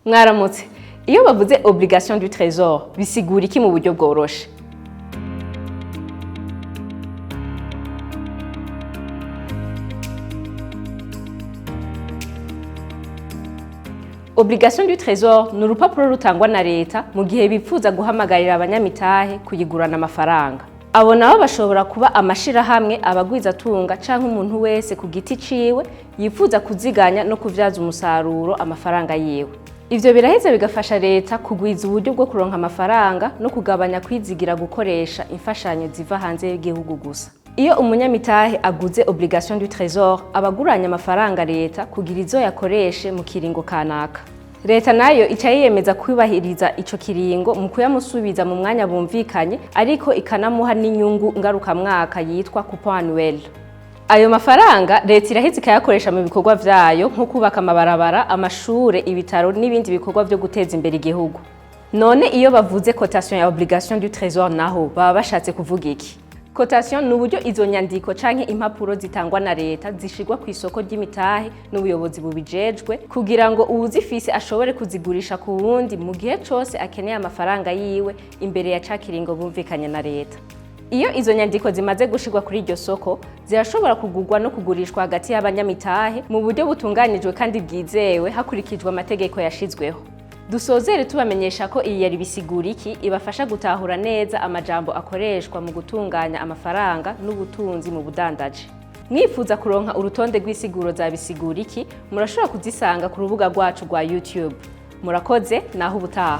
Mwaramutse. Iyo bavuze obligation du trésor, bisigura iki mu buryo bworoshe? Obligation du trésor ni urupapuro rutangwa na leta mu gihe bipfuza guhamagarira abanyamitahe kuyigurana amafaranga. Abo nabo bashobora kuba amashirahamwe, abagwizatunga canke umuntu wese ku giti ciwe yipfuza kuziganya no kuvyaza umusaruro amafaranga yiwe. Ivyo biraheza bigafasha leta kugwiza uburyo bwo kuronka amafaranga no kugabanya kwizigira gukoresha imfashanyo ziva hanze y'igihugu gusa. Iyo umunyamitahe aguze obligation du trésor abaguranya amafaranga leta kugira izo yakoreshe mu kiringo kanaka. Leta nayo ica yiyemeza kwibahiriza ico kiringo mu kuyamusubiza mu mwanya bumvikanye, ariko ikanamuha n'inyungu ngarukamwaka yitwa coupon annuel. Ayo mafaranga leta iraheza ikayakoresha mu bikorwa vyayo nko kubaka amabarabara, amashure, ibitaro n'ibindi bikorwa vyo guteza imbere igihugu. None iyo bavuze cotation ya obligation du trésor naho baba bashatse kuvuga iki? Cotation ni uburyo izo nyandiko canke impapuro zitangwa na leta zishirwa ku isoko ry'imitahe n'ubuyobozi bubijejwe kugira ngo uwuzifise ashobore kuzigurisha ku wundi mu gihe cose akeneye amafaranga yiwe imbere ya ca kiringo bumvikanye na leta. Iyo izo nyandiko zimaze gushirwa kuri iryo soko, zirashobora kugurwa no kugurishwa hagati y'abanyamitahe mu buryo butunganijwe kandi bwizewe hakurikijwe amategeko yashizweho. Dusozere tubamenyesha ko iyi yari bisigura iki ibafasha gutahura neza amajambo akoreshwa mu gutunganya amafaranga n'ubutunzi mu budandaji. Mwifuza kuronka urutonde rw'isiguro za bisigura iki, murashobora kuzisanga ku rubuga rwacu rwa YouTube. Murakoze, naho ubutaha.